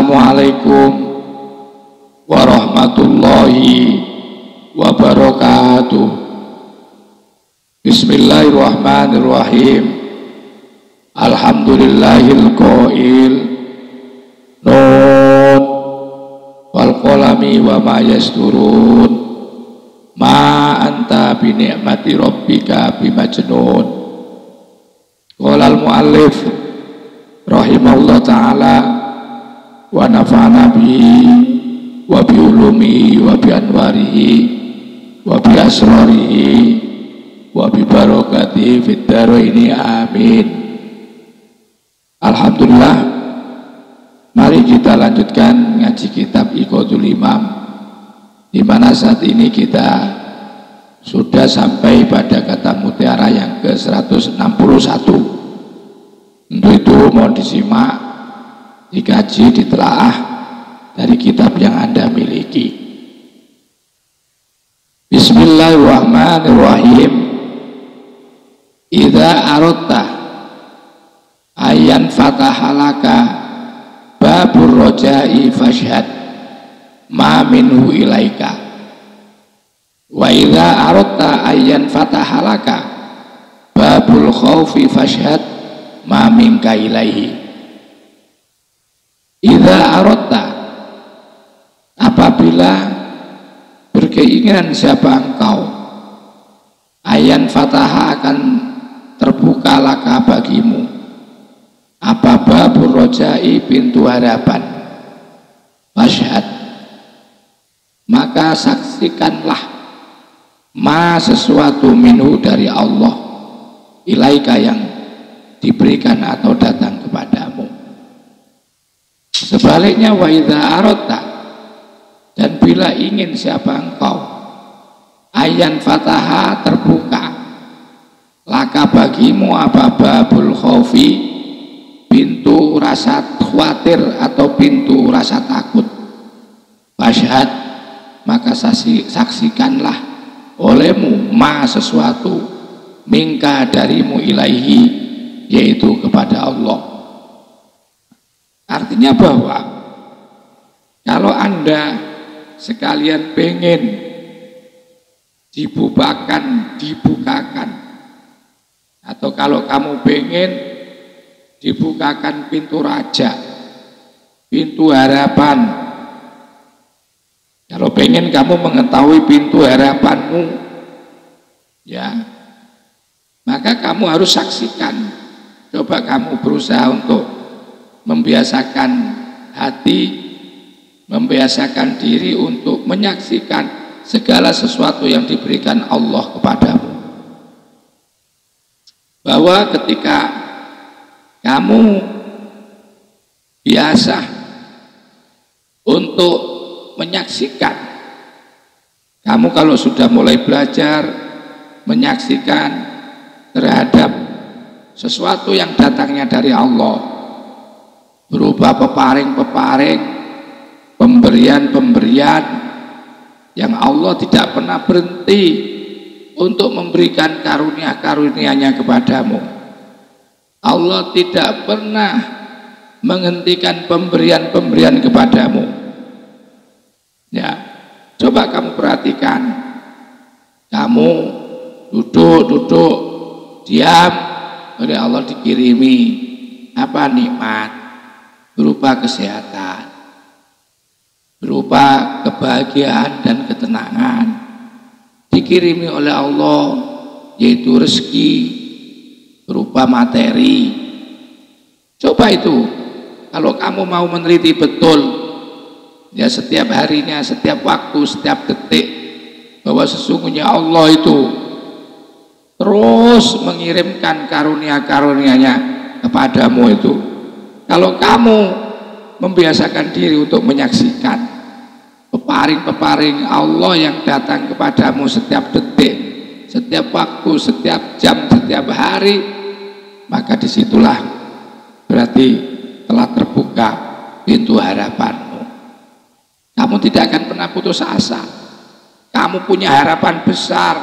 Assalamualaikum warahmatullahi wabarakatuh. Bismillahirrahmanirrahim. Alhamdulillahil qail nun wal qalami wa ma yasturun ma anta bi ni'mati rabbika bimajnun. Qala al muallif rahimahullah ta'ala wa nafa'ana bihi wa bi ulumihi wa bi anwarihi wa bi asrarihi wa bi barakatihi fid dharaini amin. Alhamdulillah, mari kita lanjutkan ngaji kitab Iqadul Imam, di mana saat ini kita sudah sampai pada kata mutiara yang ke-161. Untuk itu mohon disimak, dikaji, ditelaah dari kitab yang Anda miliki. Bismillahirrahmanirrahim. Idza aradta ayan fatahalaka babur rojai fashhad ma minhu ilaika wa idza aradta ayan fatahalaka babul khaufi fashhad ma minka ilaihi. Idza aradta, apabila berkeinginan siapa engkau, ayan fataha akan terbuka laka bagimu apa babur rojai, pintu harapan, fashhad, maka saksikanlah ma sesuatu minhu dari Allah ilaika yang diberikan atau datang kepadamu. Sebaliknya wa idza aradta, dan bila ingin siapa engkau, ayan fataha terbuka laka bagimu apa babul khaufi, pintu rasa khawatir atau pintu rasa takut, fashhad, maka saksikanlah olehmu ma sesuatu mingka darimu ilaihi, yaitu kepada Allah. Artinya bahwa kalau Anda sekalian pengen dibukakan, atau kalau kamu pengen dibukakan pintu raja, pintu harapan, kalau pengen kamu mengetahui pintu harapanmu, ya, maka kamu harus saksikan. Coba kamu berusaha untuk membiasakan hati, membiasakan diri untuk menyaksikan segala sesuatu yang diberikan Allah kepadamu. Bahwa ketika kamu biasa untuk menyaksikan, kamu kalau sudah mulai belajar menyaksikan terhadap sesuatu yang datangnya dari Allah, berupa peparing-peparing, pemberian-pemberian yang Allah tidak pernah berhenti untuk memberikan karunia-karunia-Nya kepadamu. Allah tidak pernah menghentikan pemberian-pemberian kepadamu. Ya, coba kamu perhatikan. Kamu duduk diam, oleh Allah dikirimi apa? Nikmat berupa kesehatan, berupa kebahagiaan dan ketenangan, dikirimi oleh Allah, yaitu rezeki berupa materi. Coba itu, kalau kamu mau meneliti betul, ya, setiap harinya, setiap waktu, setiap detik, bahwa sesungguhnya Allah itu terus mengirimkan karunia-karunia-Nya kepadamu itu. Kalau kamu membiasakan diri untuk menyaksikan peparing-peparing Allah yang datang kepadamu setiap detik, setiap waktu, setiap jam, setiap hari, maka disitulah berarti telah terbuka pintu harapanmu. Kamu tidak akan pernah putus asa. Kamu punya harapan besar,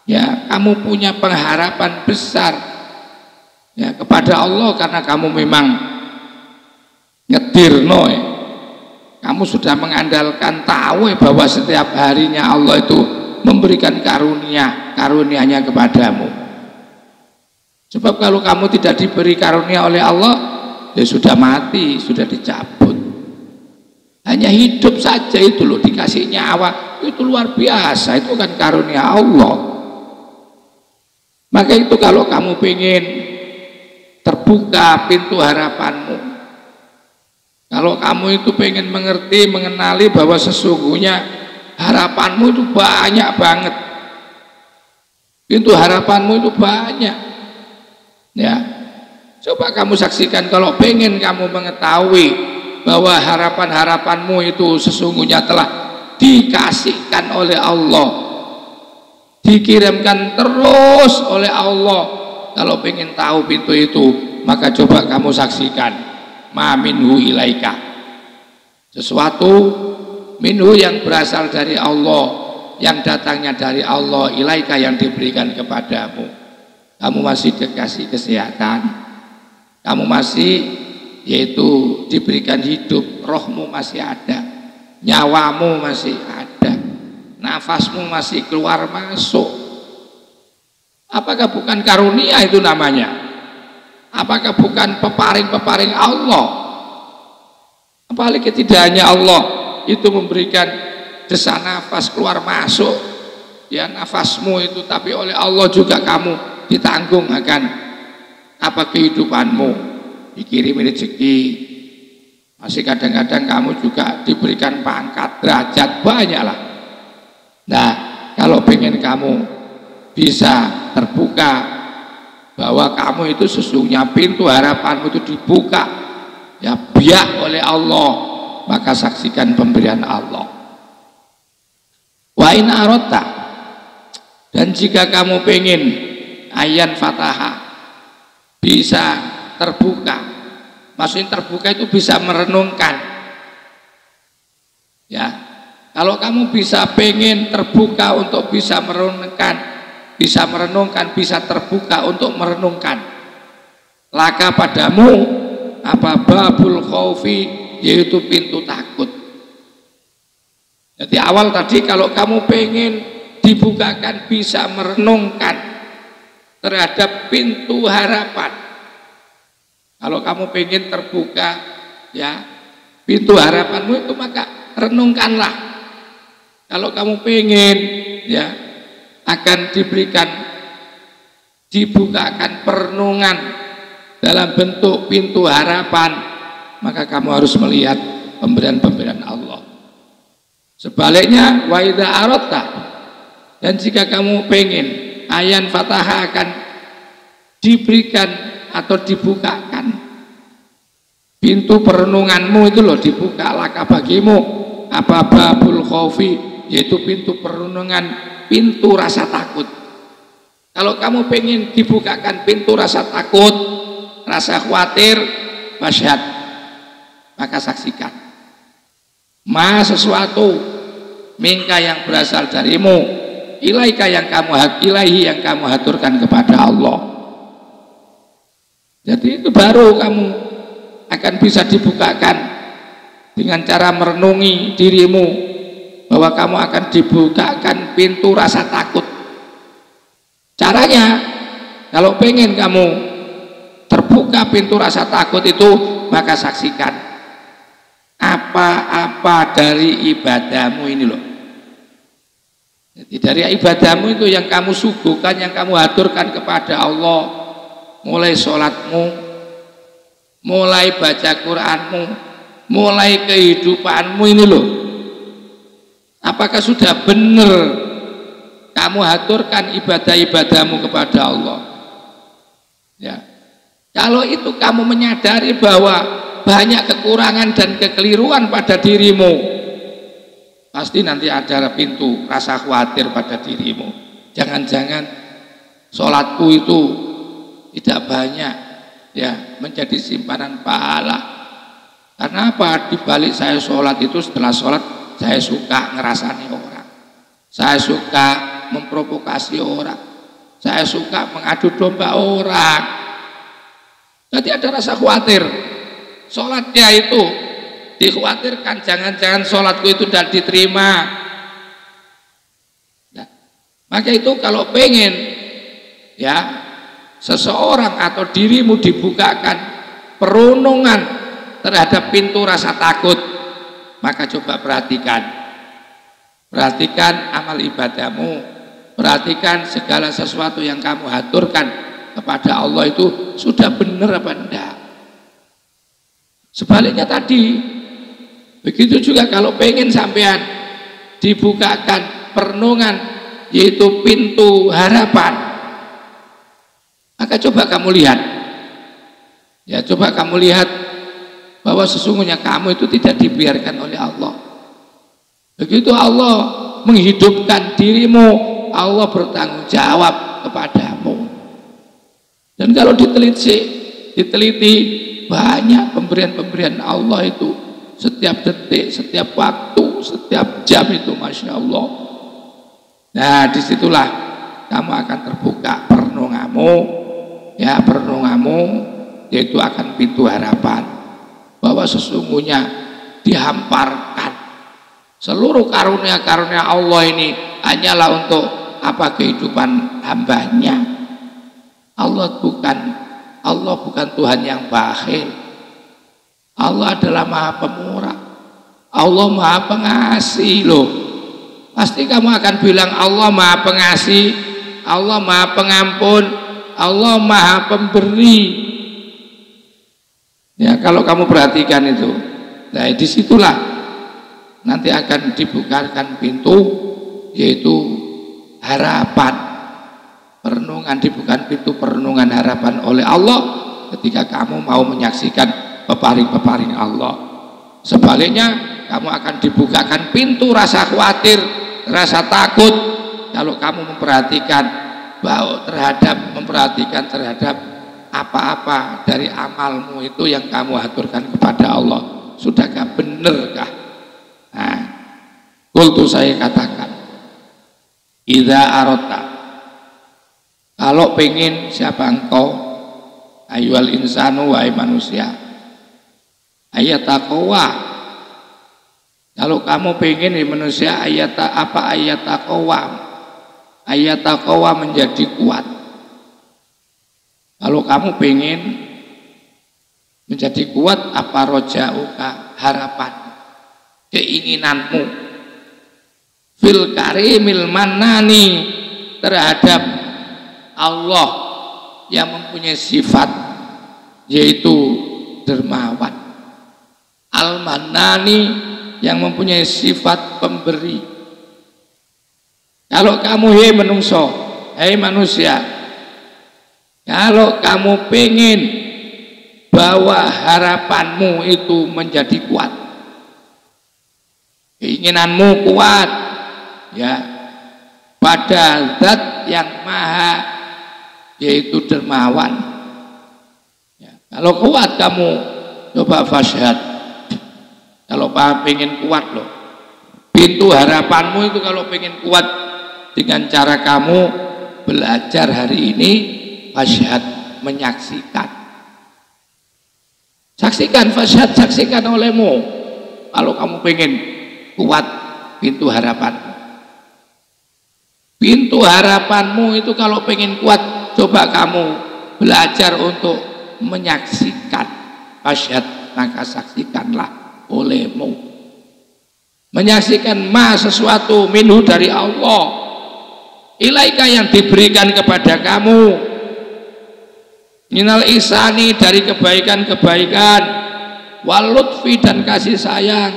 ya, kamu punya pengharapan besar, ya, kepada Allah, karena kamu memang ngedirno ya. Kamu sudah mengandalkan tahu ya, bahwa setiap harinya Allah itu memberikan karunia-nya kepadamu. Sebab kalau kamu tidak diberi karunia oleh Allah, ya sudah mati, sudah dicabut. Hanya hidup saja itu loh, dikasih nyawa, itu luar biasa, itu kan karunia Allah. Maka itu kalau kamu pengen terbuka pintu harapanmu, kalau kamu itu pengen mengerti, mengenali bahwa sesungguhnya harapanmu itu banyak banget, pintu harapanmu itu banyak, ya. Coba kamu saksikan, kalau pengen kamu mengetahui bahwa harapan-harapanmu itu sesungguhnya telah dikasihkan oleh Allah, dikirimkan terus oleh Allah. Kalau pengen tahu pintu itu, maka coba kamu saksikan ma minhu ilaika, sesuatu minhu yang berasal dari Allah, yang datangnya dari Allah, ilaika yang diberikan kepadamu. Kamu masih dikasih kesehatan, kamu masih yaitu diberikan hidup, rohmu masih ada, nyawamu masih ada, nafasmu masih keluar masuk. Apakah bukan karunia itu namanya? Apakah bukan peparing-peparing Allah? Apalagi tidak hanya Allah itu memberikan desa nafas keluar masuk, ya nafasmu itu, tapi oleh Allah juga kamu ditanggung akan apa kehidupanmu, dikirimi rezeki, masih kadang-kadang kamu juga diberikan pangkat, derajat, banyak lah. Nah, kalau pengen kamu bisa terbuka bahwa kamu itu sesungguhnya pintu harapanmu itu dibuka ya biak oleh Allah, maka saksikan pemberian Allah. Wa in arotta, dan jika kamu pengen ayan fataha bisa terbuka, maksudnya terbuka itu bisa merenungkan ya. Kalau kamu bisa pengen terbuka untuk bisa merenungkan, bisa terbuka untuk merenungkan, laka padamu apa babul khaufi, yaitu pintu takut. Jadi awal tadi kalau kamu pengen dibukakan bisa merenungkan terhadap pintu harapan, kalau kamu pengen terbuka ya pintu harapanmu itu, maka renungkanlah. Kalau kamu pengen ya akan dibukakan perenungan dalam bentuk pintu harapan, maka kamu harus melihat pemberian-pemberian Allah. Sebaliknya wa idza aratta, dan jika kamu pengen ayan fataha akan diberikan atau dibukakan pintu perenunganmu itu loh, dibuka laka bagimu apa babul khaufi, yaitu pintu perenungan, pintu rasa takut. Kalau kamu pengen dibukakan pintu rasa takut, rasa khawatir, masyhad, maka saksikan ma sesuatu mingka yang berasal darimu, ilaika yang kamu ilahi yang kamu haturkan kepada Allah. Jadi itu baru kamu akan bisa dibukakan dengan cara merenungi dirimu bahwa kamu akan dibukakan pintu rasa takut. Caranya, kalau pengen kamu terbuka pintu rasa takut itu, maka saksikan apa-apa dari ibadahmu ini loh. Jadi dari ibadahmu itu yang kamu suguhkan, yang kamu haturkan kepada Allah, mulai sholatmu, mulai baca Quranmu, mulai kehidupanmu ini loh. Apakah sudah benar kamu haturkan ibadah-ibadahmu kepada Allah? Ya. Kalau itu kamu menyadari bahwa banyak kekurangan dan kekeliruan pada dirimu, pasti nanti ada pintu rasa khawatir pada dirimu. Jangan-jangan sholatku itu tidak banyak ya menjadi simpanan pahala. Karena apa? Di balik saya sholat itu, setelah sholat saya suka ngerasani orang, saya suka memprovokasi orang, saya suka mengadu domba orang. Jadi ada rasa khawatir. sholatnya itu dikhawatirkan jangan-jangan sholatku itu tidak diterima. Nah, maka itu kalau pengen ya seseorang atau dirimu dibukakan perunungan terhadap pintu rasa takut, maka coba perhatikan amal ibadahmu, perhatikan segala sesuatu yang kamu haturkan kepada Allah itu sudah benar apa enggak. Sebaliknya tadi, begitu juga kalau pengen sampean dibukakan perenungan, yaitu pintu harapan, maka coba kamu lihat, ya coba kamu lihat bahwa sesungguhnya kamu itu tidak dibiarkan oleh Allah. Begitu Allah menghidupkan dirimu, Allah bertanggung jawab kepadamu. Dan kalau diteliti banyak pemberian-pemberian Allah itu setiap detik, setiap waktu, setiap jam itu, Masya Allah. Nah, disitulah kamu akan terbuka perenunganmu, ya perenunganmu, yaitu akan pintu harapan, bahwa sesungguhnya dihamparkan seluruh karunia-karunia Allah ini hanyalah untuk apa? Kehidupan hambanya. Allah bukan Tuhan yang bakhil. Allah adalah Maha Pemurah. Allah Maha Pengasih loh. Pasti kamu akan bilang Allah Maha Pengasih, Allah Maha Pengampun, Allah Maha Pemberi. Ya, kalau kamu perhatikan itu, nah disitulah nanti akan dibukakan pintu, yaitu harapan. Perenungan, dibuka pintu perenungan harapan oleh Allah ketika kamu mau menyaksikan peparing-peparing Allah. Sebaliknya kamu akan dibukakan pintu rasa khawatir, rasa takut kalau kamu memperhatikan terhadap apa-apa dari amalmu itu yang kamu aturkan kepada Allah. Sudahkah, benarkah? Nah, kultu saya katakan, idza aradta, kalau pengen, siapa engkau, ayyuhal insanu, wahai manusia, ayat taqwa. Kalau kamu pengen di manusia ayat taqwa menjadi kuat. Kalau kamu pengen menjadi kuat, apa rojauka, harapan, keinginanmu, fil karimil manani, terhadap Allah yang mempunyai sifat yaitu dermawan, al-manani yang mempunyai sifat pemberi. Kalau kamu hei manusia, kalau kamu pengen bahwa harapanmu itu menjadi kuat, keinginanmu kuat, ya pada zat yang maha yaitu dermawan, ya, kalau kuat kamu coba fashhad. Kalau pengen kuat loh, pintu harapanmu itu kalau pengen kuat dengan cara kamu belajar hari ini, fashhad, menyaksikan, saksikan olehmu. Kalau kamu pengen kuat pintu harapanmu itu kalau pengen kuat, coba kamu belajar untuk menyaksikan, fashhad, maka saksikanlah olehmu, menyaksikan sesuatu minhu dari Allah, ilaika yang diberikan kepada kamu, minal ihsani dari kebaikan-kebaikan, wal lutfi dan kasih sayang,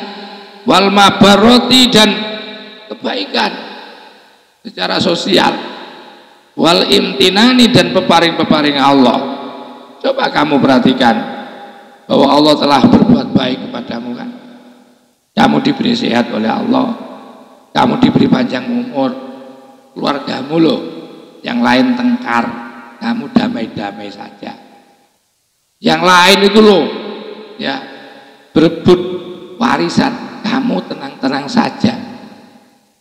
wal mabaroti dan kebaikan secara sosial, wal imtinani dan peparing-peparing Allah. Coba kamu perhatikan bahwa Allah telah berbuat baik kepadamu kan. Kamu diberi sehat oleh Allah, kamu diberi panjang umur, keluargamu loh yang lain tengkar, kamu damai-damai saja. Yang lain itu loh ya berebut warisan, kamu tenang-tenang saja.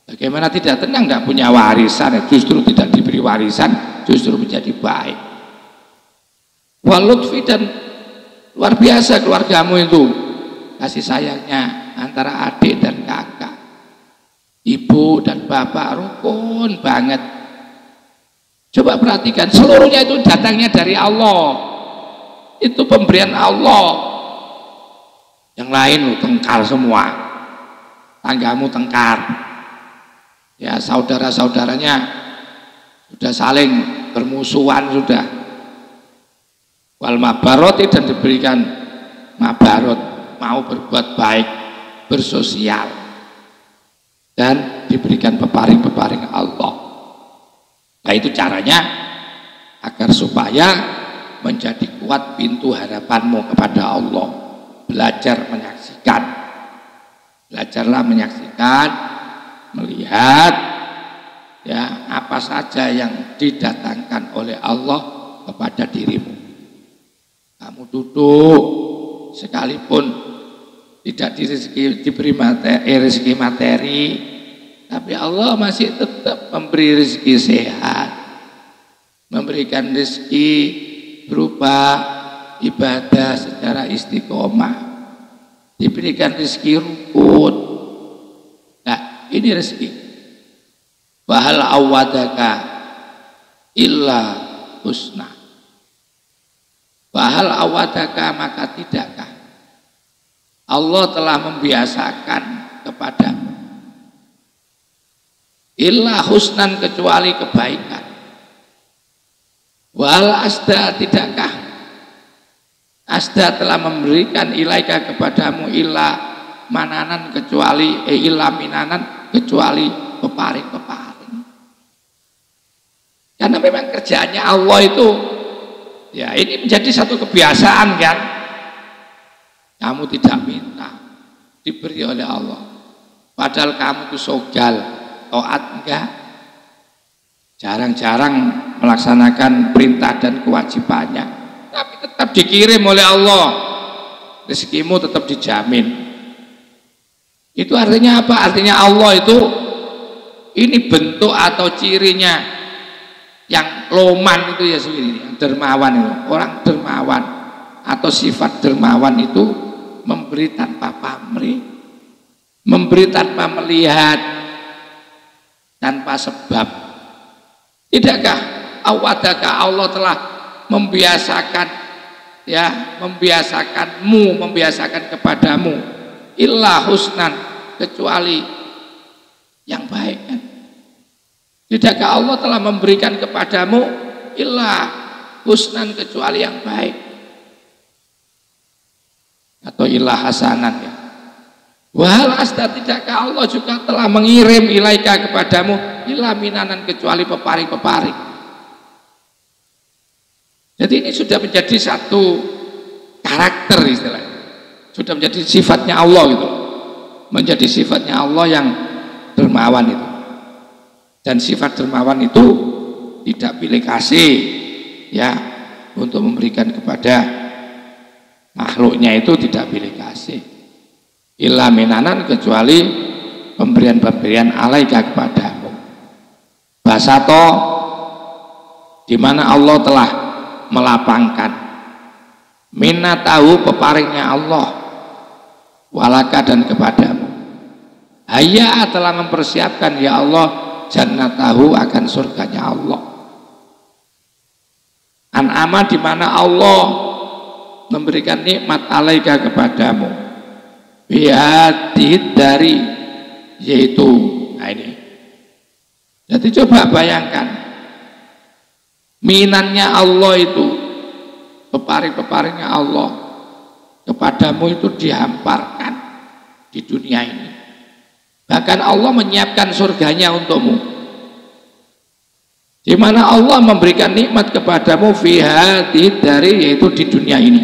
Bagaimana tidak tenang, nggak punya warisan, justru tidak diberi warisan, justru menjadi baik. Walutfi dan Luar biasa keluargamu itu, kasih sayangnya antara adik dan kakak, ibu dan bapak rukun banget. Coba perhatikan, seluruhnya itu datangnya dari Allah, itu pemberian Allah. Yang lain tengkar semua, tanggamu tengkar, ya saudara-saudaranya sudah saling bermusuhan sudah. Wal mabaroti, dan diberikan mabarot, mau berbuat baik, bersosial, dan diberikan peparing-peparing Allah. Nah itu caranya agar supaya menjadi kuat pintu harapanmu kepada Allah. Belajar menyaksikan, belajarlah menyaksikan, melihat ya apa saja yang didatangkan oleh Allah kepada dirimu. Kamu duduk sekalipun tidak diberi rezeki materi, tapi Allah masih tetap memberi rezeki sehat, memberikan rezeki berupa ibadah secara istiqomah, diberikan rezeki rukun. Nah ini rezeki. Wahal awadaka illa husna. Wahal awadaka, maka tidakkah Allah telah membiasakan kepadamu illa husnan, kecuali kebaikan. Wahal asda, tidakkah asda telah memberikan ilaika kepadamu illa mananan, kecuali illa minanan, kecuali peparing-peparing. Karena memang kerjaannya Allah itu ya ini menjadi satu kebiasaan kan. Kamu tidak minta, diberi oleh Allah. Padahal kamu itu sogal, taat enggak, jarang-jarang melaksanakan perintah dan kewajibannya, tapi tetap dikirim oleh Allah, rezekimu tetap dijamin. Itu artinya apa? Artinya Allah itu ini bentuk atau cirinya yang loman itu ya sendiri, yang dermawan itu. Orang dermawan atau sifat dermawan itu memberi tanpa pamrih, memberi tanpa melihat, tanpa sebab. Tidakkah awadaka, Allah telah membiasakan ya, membiasakan kepadamu illa husnan, kecuali yang baik kan? Tidakkah Allah telah memberikan kepadamu illa husnan, kecuali yang baik, atau illa hasanan ya. Wahal asda, tidakkah Allah juga telah mengirim ilaika kepadamu illa minanan, kecuali peparing-peparing. Jadi ini sudah menjadi satu karakter istilahnya, sudah menjadi sifatnya Allah gitu, menjadi sifatnya Allah yang dermawan itu. Dan sifat dermawan itu tidak pilih kasih ya, untuk memberikan kepada makhluknya itu tidak pilih kasih. Illa minanan, kecuali pemberian-pemberian alaika kepadamu. Basato, di mana Allah telah melapangkan minatahu, peparingnya Allah, walaka, dan kepadamu. Hayya, telah mempersiapkan ya Allah jannatahu, akan surganya Allah. An'ama, di mana Allah memberikan nikmat alaika kepadamu, biadid, dari yaitu. Nah ini, jadi coba bayangkan minannya Allah itu, peparing-peparingnya Allah kepadamu itu dihamparkan di dunia ini. Bahkan Allah menyiapkan surganya untukmu, di mana Allah memberikan nikmat kepadamu fiha, dari yaitu di dunia ini,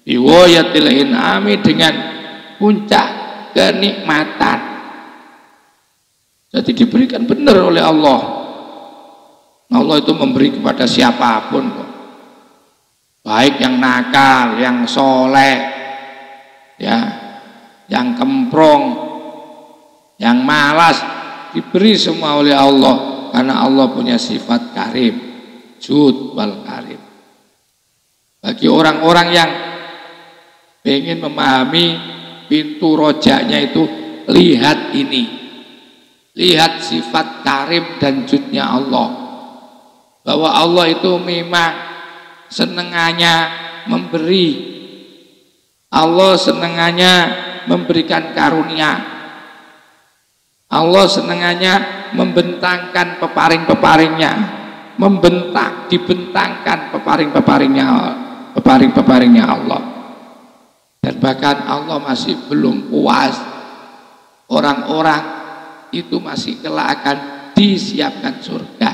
biwayatil in'ami, dengan puncak kenikmatan. Jadi diberikan benar oleh Allah. Allah itu memberi kepada siapapun kok, baik yang nakal, yang soleh ya, yang kemprong, yang malas, diberi semua oleh Allah, karena Allah punya sifat karim, jud wal karim. Bagi orang-orang yang pengen memahami pintu rojaknya itu, lihat ini, lihat sifat karim dan judnya Allah, bahwa Allah itu memang senengannya memberi, Allah senengannya memberikan karunia, Allah senengannya membentangkan peparing-peparingnya, dibentangkan peparing-peparingnya Allah. Dan bahkan Allah masih belum puas, orang-orang itu masih kelak akan disiapkan surga.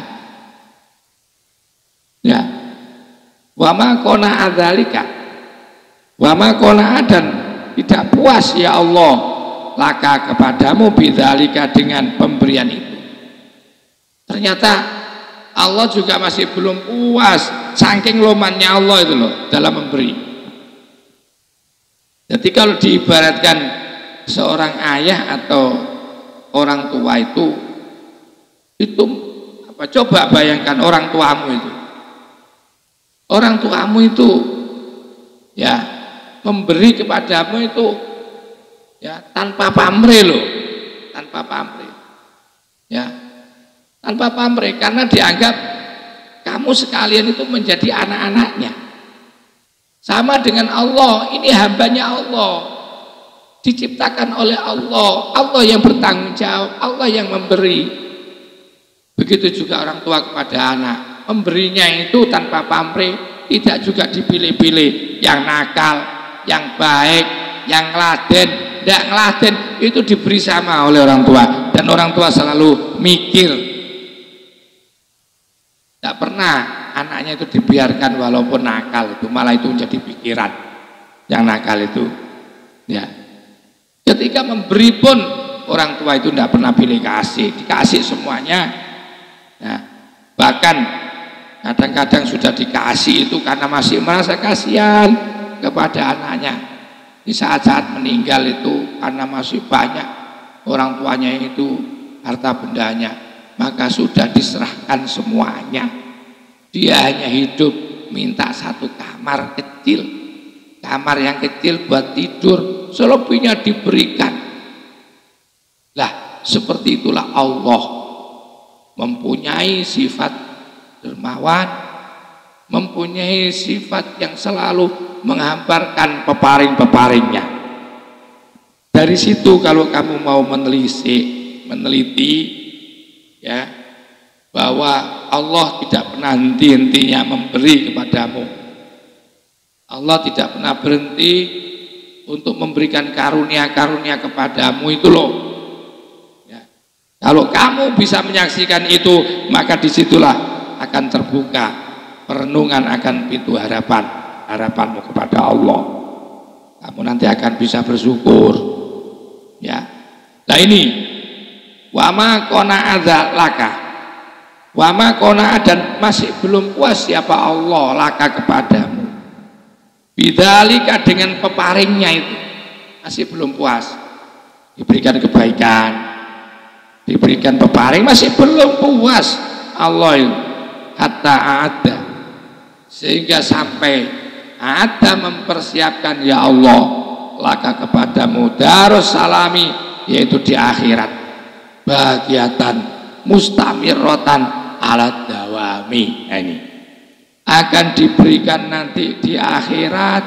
Ya, wa ma qana'a dzalika, wa ma qana'a, dan tidak puas ya Allah laka kepadamu bidzalika, dengan pemberian itu. Ternyata Allah juga masih belum puas, saking lomannya Allah itu loh dalam memberi. Jadi kalau diibaratkan seorang ayah atau orang tua itu apa, coba bayangkan orang tuamu itu. Orang tuamu itu ya memberi kepadamu itu ya tanpa pamrih loh, tanpa pamrih. Ya, tanpa pamrih, karena dianggap kamu sekalian itu menjadi anak-anaknya. Sama dengan Allah, ini hambanya Allah, diciptakan oleh Allah, Allah yang bertanggung jawab, Allah yang memberi. Begitu juga orang tua kepada anak, memberinya itu tanpa pamrih, tidak juga dipilih-pilih, yang nakal, yang baik, yang ngeladen, tidak ngeladen, itu diberi sama oleh orang tua. Dan orang tua selalu mikir, tidak pernah anaknya itu dibiarkan walaupun nakal, itu malah itu menjadi pikiran yang nakal itu. Ya, ketika memberi pun orang tua itu tidak pernah pilih kasih, dikasih semuanya. Nah, bahkan kadang-kadang sudah dikasih itu karena masih merasa kasihan kepada anaknya. Di saat-saat meninggal itu karena masih banyak orang tuanya itu harta bendanya, maka sudah diserahkan semuanya. Dia hanya hidup minta satu kamar kecil, kamar yang kecil buat tidur, selebihnya diberikan. Lah, seperti itulah Allah, mempunyai sifat dermawan, mempunyai sifat yang selalu menghamparkan peparing-peparingnya. Dari situ kalau kamu mau meneliti ya, bahwa Allah tidak pernah henti-hentinya memberi kepadamu. Allah tidak pernah berhenti untuk memberikan karunia-karunia kepadamu itu loh. Ya. Kalau kamu bisa menyaksikan itu, maka disitulah akan terbuka perenungan akan pintu harapanmu kepada Allah. Kamu nanti akan bisa bersyukur. Ya. Nah ini, wa ma qana'a laka, wa ma qana'a, dan masih belum puas siapa Allah laka kepadamu, bidzalika, dengan peparingnya itu masih belum puas. Diberikan kebaikan, diberikan peparing, masih belum puas Allah itu. Hatta ada, sehingga sampai ada mempersiapkan ya Allah laka kepadamu darus salami, yaitu di akhirat, bahagiatan mustamirrotan alat dawami. Ini akan diberikan nanti di akhirat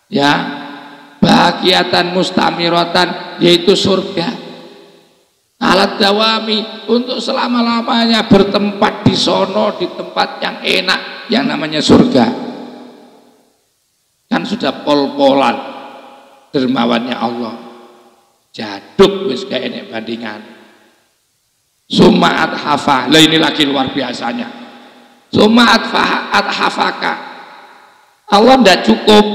ya, bahagiatan mustamirrotan, yaitu surga alat dawami, untuk selama-lamanya bertempat di sono, di tempat yang enak yang namanya surga. Kan sudah pol-polan dermawannya Allah, jaduk wis gak enek bandingan. Suma'at hafa, lah ini lagi luar biasanya. Suma'at hafaka, Allah tidak cukup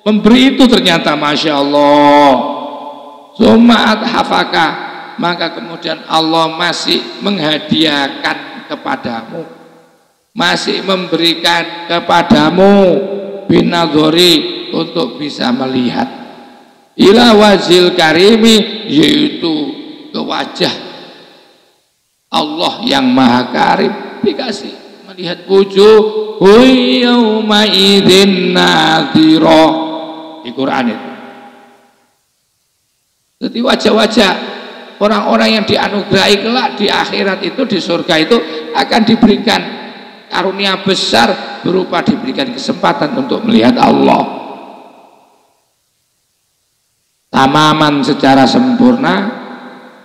memberi itu ternyata, masya Allah. Suma'at hafaka, maka kemudian Allah masih menghadiahkan kepadamu, masih memberikan kepadamu binadhori, untuk bisa melihat ila wajil karimi, yaitu ke wajah Allah yang maha karim. Dikasih melihat wujud yauma idzin nadhira, di Quran itu. Jadi wajah-wajah orang-orang yang dianugerahi kelak di akhirat itu, di surga itu akan diberikan karunia besar berupa diberikan kesempatan untuk melihat Allah tamaman secara sempurna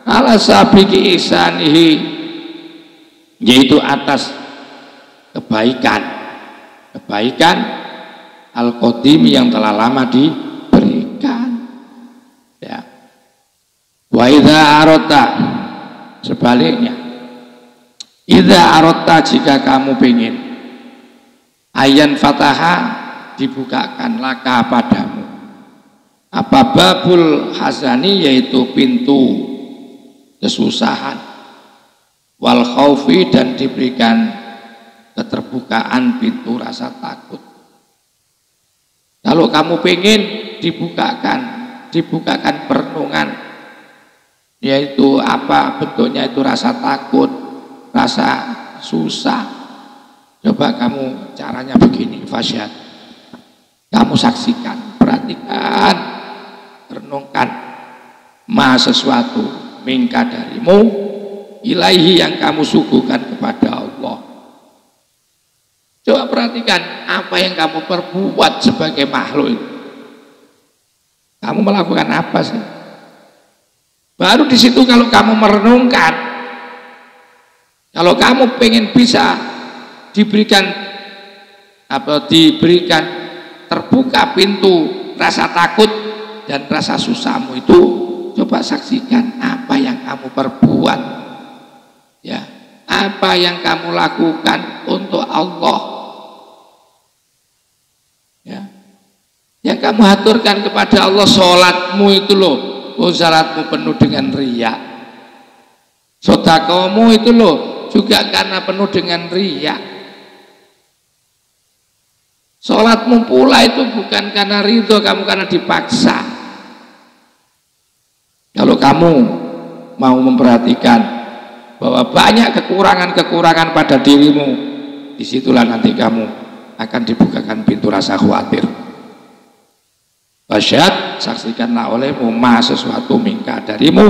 ala sabiki ihsanihi, yaitu atas kebaikan al-qadim yang telah lama diberikan. Ya. Wa idza arota, sebaliknya, idza arota, jika kamu ingin ayan fataha, dibukakan laka padamu apa babul hasani, yaitu pintu kesusahan, wal khaufi, dan diberikan keterbukaan pintu rasa takut. Kalau kamu pengen dibukakan perenungan, yaitu apa bentuknya, itu rasa takut, rasa susah, coba kamu caranya begini, fasyad, kamu saksikan, perhatikan, renungkan ma sesuatu mingka darimu, ilaihi, yang kamu suguhkan kepada Allah. Coba perhatikan apa yang kamu perbuat sebagai makhluk itu. Kamu melakukan apa sih? Baru di situ kalau kamu merenungkan, kalau kamu pengen bisa diberikan terbuka pintu rasa takut dan rasa susahmu itu, coba saksikan apa yang kamu perbuat, ya, apa yang kamu lakukan untuk Allah, ya, yang kamu haturkan kepada Allah. Sholatmu itu loh, sholatmu penuh dengan riya, sedekahmu itu loh juga karena penuh dengan riya. Sholatmu pula itu bukan karena ridho kamu, karena dipaksa. Kalau kamu mau memperhatikan bahwa banyak kekurangan-kekurangan pada dirimu, disitulah nanti kamu akan dibukakan pintu rasa khawatir. Fasyad, saksikanlah olehmu ma sesuatu mingka darimu,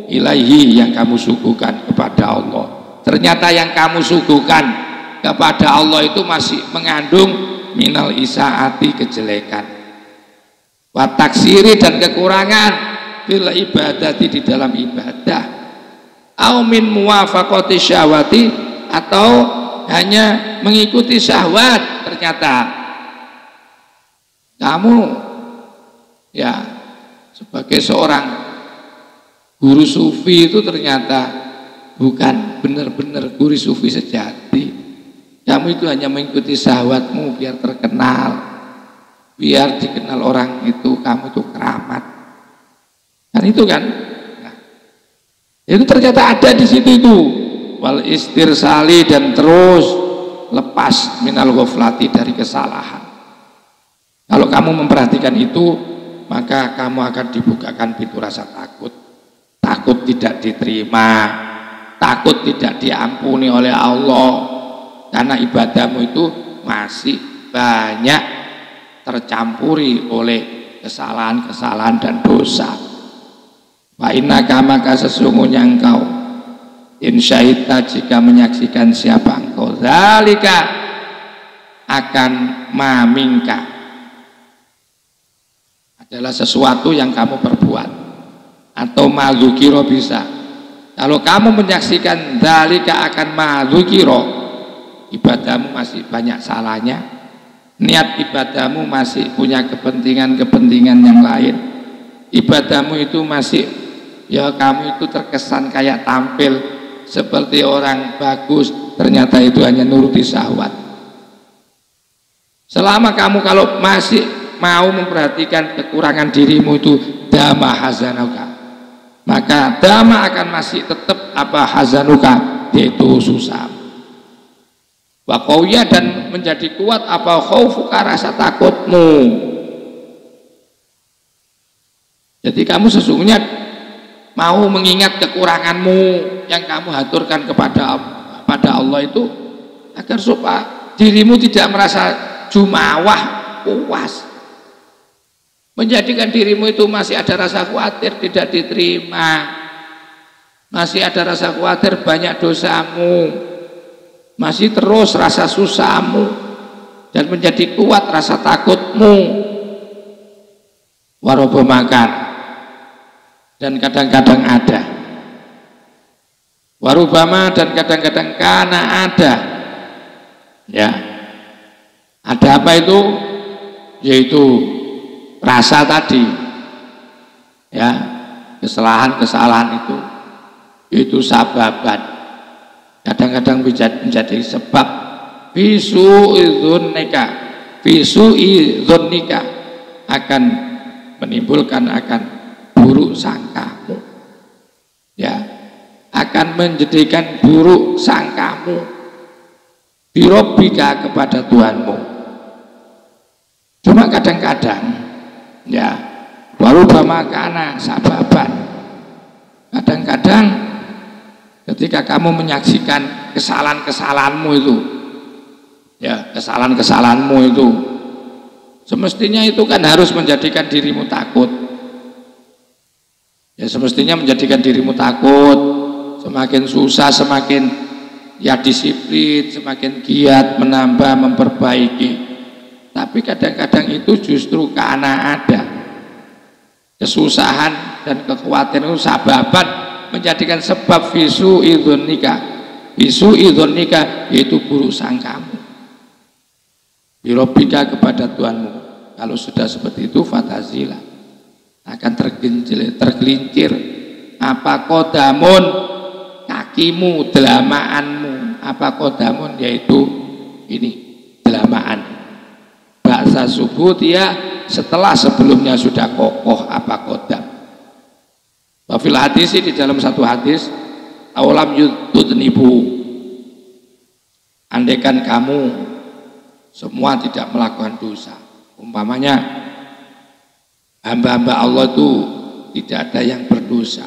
ilaihi, yang kamu suguhkan kepada Allah. Ternyata yang kamu suguhkan kepada Allah itu masih mengandung minal isaati, kejelekan, wa taksiri, dan kekurangan, fil ibadati, di dalam ibadah, au min muwafaqati syahwati, atau hanya mengikuti syahwat. Ternyata kamu, ya, sebagai seorang guru sufi itu ternyata bukan benar-benar guru sufi sejati. Kamu itu hanya mengikuti syahwatmu biar terkenal, biar dikenal orang itu kamu itu keramat, kan itu kan? Nah, itu ternyata ada di situ itu, wal istirsali, dan terus lepas minal ghaflati, dari kesalahan. Kalau kamu memperhatikan itu, maka kamu akan dibukakan pintu rasa takut, takut tidak diterima, takut tidak diampuni oleh Allah. Karena ibadahmu itu masih banyak tercampuri oleh kesalahan-kesalahan dan dosa. Wa innaka, maka sesungguhnya engkau, insya'ita, jika menyaksikan siapa engkau, zalika, akan mamingka, adalah sesuatu yang kamu perbuat, atau madzukiro bisa. Kalau kamu menyaksikan zalika akan madzukiro, ibadahmu masih banyak salahnya, niat ibadahmu masih punya kepentingan-kepentingan yang lain, ibadahmu itu masih, ya, kamu itu terkesan kayak tampil seperti orang bagus, ternyata itu hanya nuruti syahwat. Selama kamu kalau masih mau memperhatikan kekurangan dirimu itu, dama hazanuka, maka dama akan masih tetap apa hazanuka, yaitu susah. Waqawiyah, dan menjadi kuat apa khaufuka, rasa takutmu. Jadi kamu sesungguhnya mau mengingat kekuranganmu yang kamu haturkan kepada Allah itu, agar supaya dirimu tidak merasa jumawah, puas. Menjadikan dirimu itu masih ada rasa khawatir tidak diterima, masih ada rasa khawatir banyak dosamu, masih terus rasa susahmu, dan menjadi kuat rasa takutmu. Warubbamakan, dan kadang-kadang ada, warubama, dan kadang-kadang kana ada, ya, ada apa itu? Yaitu rasa tadi, ya, kesalahan-kesalahan itu sababan, kadang-kadang menjadi sebab visu idzonika, akan menimbulkan akan buruk sangkamu, ya, akan menjadikan buruk sangkamu birobika, kepada Tuhanmu. Cuma kadang-kadang, ya, warubama kana sababan, kadang-kadang ketika kamu menyaksikan kesalahan-kesalahanmu itu, ya, kesalahan-kesalahanmu itu, semestinya itu kan harus menjadikan dirimu takut, ya, semestinya menjadikan dirimu takut, semakin susah semakin, ya, disiplin, semakin giat menambah, memperbaiki. Tapi kadang-kadang itu justru karena ada kesusahan dan kekhawatiran itu sababan, menjadikan sebab visu idzonika, yaitu buruk sangkamu birobika, kepada Tuhanmu. Kalau sudah seperti itu, fatazila, akan tergelincir apa kodamun, kakimu, delamaanmu. Apa kodamun? Yaitu ini, delamaan. Ba'sa subut, ya, setelah sebelumnya sudah kokoh apa kodam. Wafil hadis, di dalam satu hadis, awalam yudnibu, andaikan kamu semua tidak melakukan dosa. Umpamanya hamba-hamba Allah itu tidak ada yang berdosa,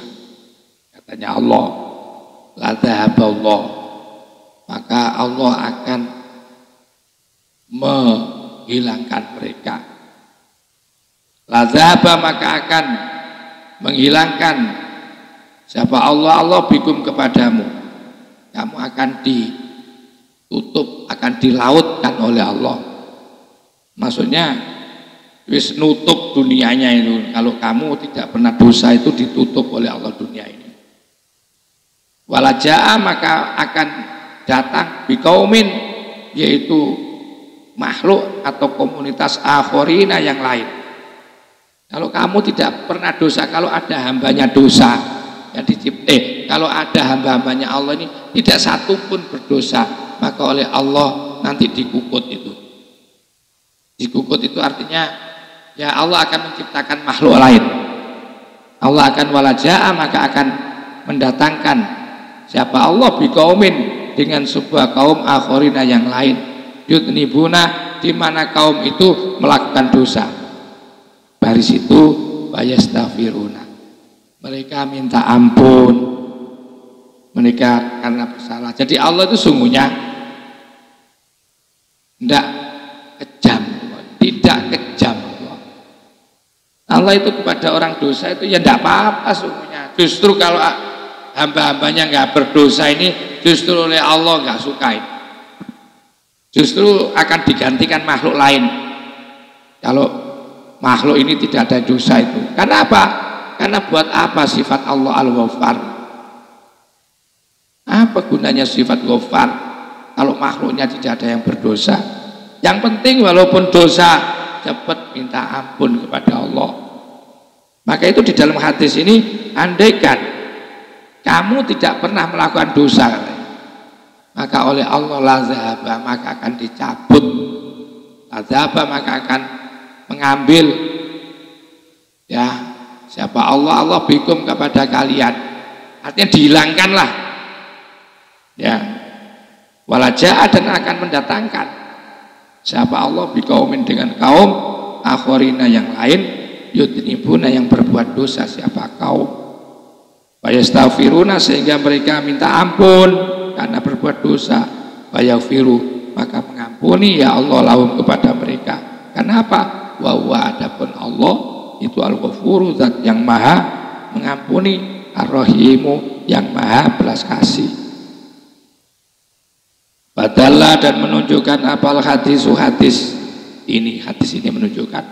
katanya Allah, la dhahaballah, maka Allah akan menghilangkan mereka. La dhahaba, maka akan menghilangkan siapa Allah, Allah bikum, kepadamu. Kamu akan ditutup, akan dilautkan oleh Allah. Maksudnya wis nutup dunianya itu. Kalau kamu tidak pernah dosa itu ditutup oleh Allah dunia ini. Walaja'a, maka akan datang bikaumin, yaitu makhluk atau komunitas akhorina yang lain. Kalau kamu tidak pernah dosa, kalau ada hambanya dosa yang dicipta, kalau ada hamba-hambanya Allah ini tidak satu pun berdosa, maka oleh Allah nanti dikukut itu. Dikukut itu artinya, ya, Allah akan menciptakan makhluk lain. Allah akan walaja'a, maka akan mendatangkan siapa Allah bikaumin, dengan sebuah kaum akhorina yang lain, yudnibuna, di mana kaum itu melakukan dosa. Baris itu wayastaghfiruna, mereka minta ampun, mereka karena bersalah. Jadi Allah itu sungguhnya tidak kejam, tidak kejam. Allah itu kepada orang dosa itu ya tidak apa-apa sungguhnya. Justru kalau hamba-hambanya nggak berdosa ini, justru oleh Allah nggak sukai. Justru akan digantikan makhluk lain kalau makhluk ini tidak ada dosa itu. Karena apa? Karena buat apa sifat Allah Al-Ghaffar? Apa gunanya sifat Ghaffar kalau makhluknya tidak ada yang berdosa? Yang penting walaupun dosa, cepat minta ampun kepada Allah. Maka itu di dalam hadis ini, andaikan kamu tidak pernah melakukan dosa, maka oleh Allah lazaba, maka akan dicabut. Lazaba, maka akan mengambil, ya, siapa Allah, Allah bikum, kepada kalian, artinya dihilangkanlah, ya, walaja'a, dan akan mendatangkan siapa Allah bikaumin, dengan kaum akhorina yang lain, yudnibuna, yang berbuat dosa, siapa kaum, wayastaghfiruna, sehingga mereka minta ampun karena berbuat dosa, wayaghfiru, maka mengampuni ya Allah lahum, kepada mereka. Kenapa? Wa adapun Allah itu Al-Ghafuru, zat yang maha mengampuni, Ar-Rahimu, yang maha belas kasih. Badallah, dan menunjukkan apal hadis ini, hadis ini menunjukkan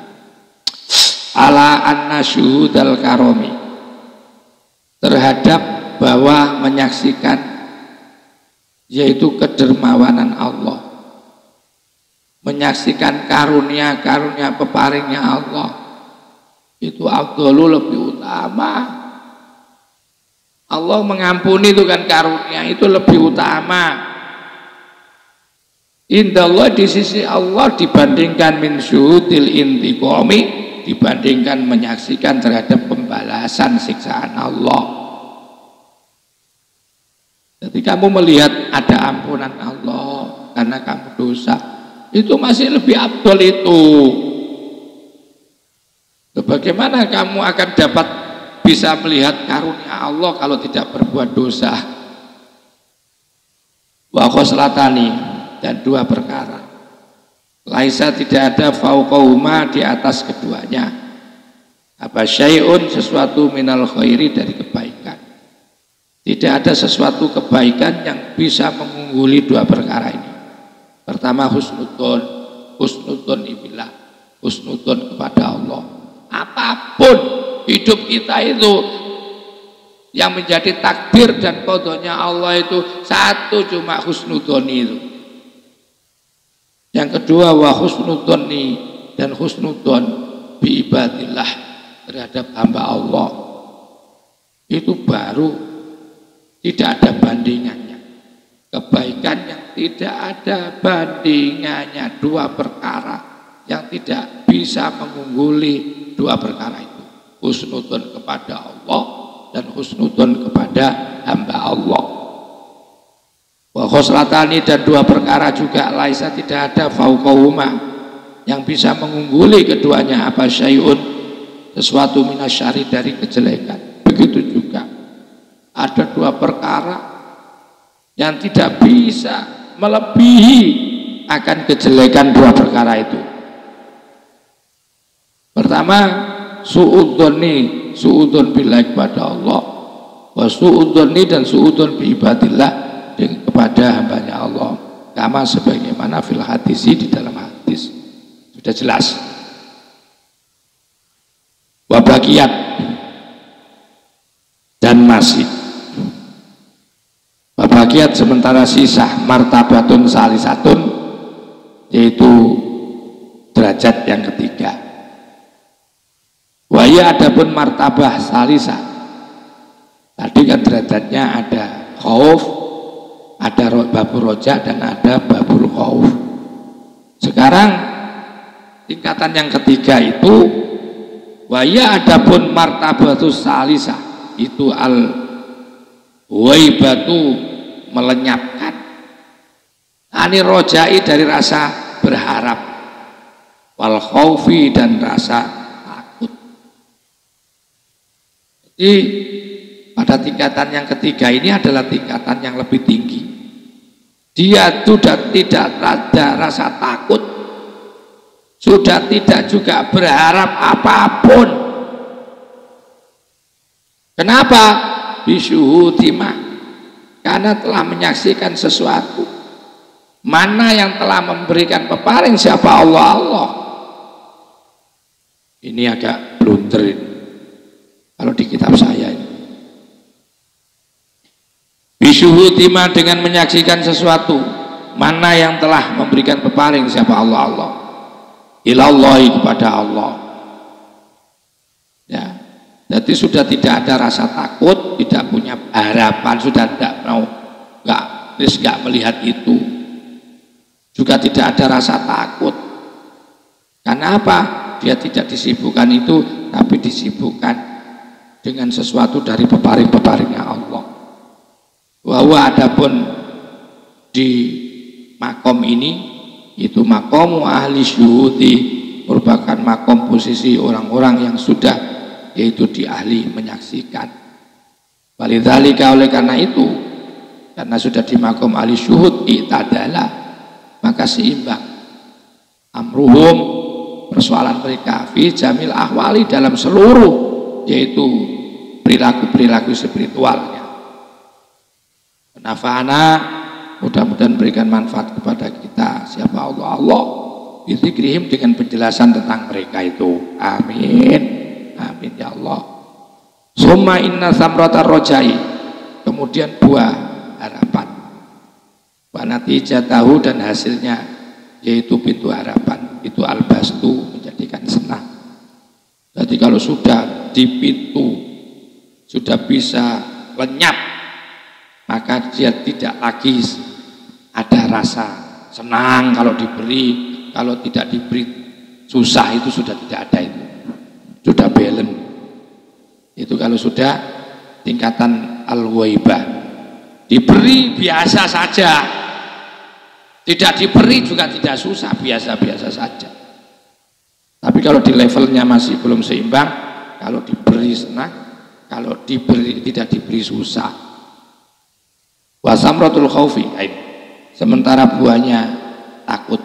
ala anna syuhudal karomi, terhadap bahwa menyaksikan yaitu kedermawanan Allah, menyaksikan karunia-karunia peparingnya Allah, itu afdalu, lebih utama. Allah mengampuni itu kan karunia, itu lebih utama indallah, di sisi Allah, dibandingkan min syuhudil intiqami, dibandingkan menyaksikan terhadap pembalasan siksaan Allah. Jadi kamu melihat ada ampunan Allah karena kamu dosa, itu masih lebih afdal itu. Bagaimana kamu akan dapat bisa melihat karunia Allah kalau tidak berbuat dosa? Wa khoslatani, dan dua perkara, laisa, tidak ada fauqahuma, di atas keduanya, apa syai'un, sesuatu minal khairi, dari kebaikan. Tidak ada sesuatu kebaikan yang bisa mengungguli dua perkara ini. Pertama husnudon ibillah, husnudon kepada Allah. Apapun hidup kita itu yang menjadi takdir dan qadanya Allah itu satu, cuma husnudon itu. Yang kedua wa husnudoni, dan husnudon bi ibadillah, terhadap hamba Allah, itu baru tidak ada bandingannya, kebaikan yang tidak ada bandingannya, dua perkara yang tidak bisa mengungguli dua perkara itu, husnudon kepada Allah dan husnudon kepada hamba Allah. Wa khoslatani, dan dua perkara juga, laisa, tidak ada fauqahuma, yang bisa mengungguli keduanya, apa syai'un, sesuatu minasyari, dari kejelekan. Begitu juga ada dua perkara yang tidak bisa melebihi akan kejelekan dua perkara itu. Pertama, su'udzon billah, kepada Allah, wa su'udzoni, dan su'udzon bi ibadillah, kepada hambanya Allah, kama sebagaimana fil hadisi, di dalam hadis sudah jelas. Wabakiyat, dan masih wabakiyat, sementara sisa, martabatun salisatun, yaitu derajat yang ketiga. Waya, adapun martabah salisah, tadi kan derajatnya ada khauf, ada babul roja, dan ada babul khauf. Sekarang tingkatan yang ketiga itu waya, adapun martabatus salisah, itu al waibatu, melenyapkan, ani rojai, dari rasa berharap, wal khaufi, dan rasa takut. Jadi pada tingkatan yang ketiga ini adalah tingkatan yang lebih tinggi. Dia sudah tidak ada rasa takut, sudah tidak juga berharap apapun. Kenapa? Bisyuhudima, karena telah menyaksikan sesuatu. Mana yang telah memberikan peparing? Siapa? Allah. Ini agak blunder kalau di kitab saya ini. Bisyuhudima, dengan menyaksikan sesuatu. Mana yang telah memberikan peparing? Siapa? Allah. Ilallahi, kepada Allah. Ya, jadi sudah tidak ada rasa takut, tidak punya harapan, sudah tidak mau, nggak melihat itu. Juga tidak ada rasa takut. Karena apa? Dia tidak disibukkan itu, tapi disibukkan dengan sesuatu dari peparing-peparingnya Allah. Bahwa adapun di makom ini, itu makom ahli syuhudi, merupakan makom posisi orang-orang yang sudah, yaitu di ahli menyaksikan. Walidzalika, oleh karena itu, karena sudah di makom ahli syuhud, i'tadalah, maka seimbang amruhum, persoalan mereka fi jamil ahwali dalam seluruh yaitu perilaku-perilaku spiritualnya. Nafa'ana mudah-mudahan berikan manfaat kepada kita siapa Allah bidzikrihim dengan penjelasan tentang mereka itu. Amin. Amin ya Allah. Summa inna samratar rojai, kemudian buah harapan. Wa natijatahu dan hasilnya yaitu pintu harapan itu albastu menjadikan senang. Jadi kalau sudah di pintu sudah bisa lenyap maka dia tidak lagi ada rasa senang kalau diberi, kalau tidak diberi susah itu sudah tidak ada itu. Sudah balance. Itu kalau sudah tingkatan al-waibah. Diberi biasa saja. Tidak diberi juga tidak susah, biasa-biasa saja. Tapi kalau di levelnya masih belum seimbang, kalau diberi senang, kalau diberi tidak diberi susah. Wa samratul khaufi, sementara buahnya takut.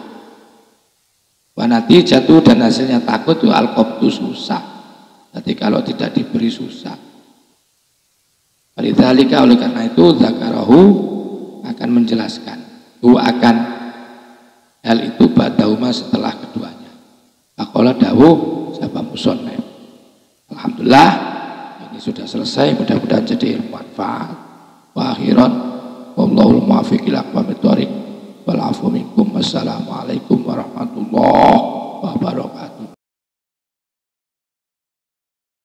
Wa natijatu dan hasilnya takut itu al-qabtu susah. Jadi kalau tidak diberi susah. Walidzalika oleh karena itu zakarahu akan menjelaskan. Akan hal itu ba'dahuma setelah keduanya. Faqala dawuh siapa musannif. Alhamdulillah ini sudah selesai, mudah-mudahan jadi ilmu manfaat. Wa akhiran wallahul muwaffiq ila aqwamit thoriq wal afu minkum. Wassalamualaikum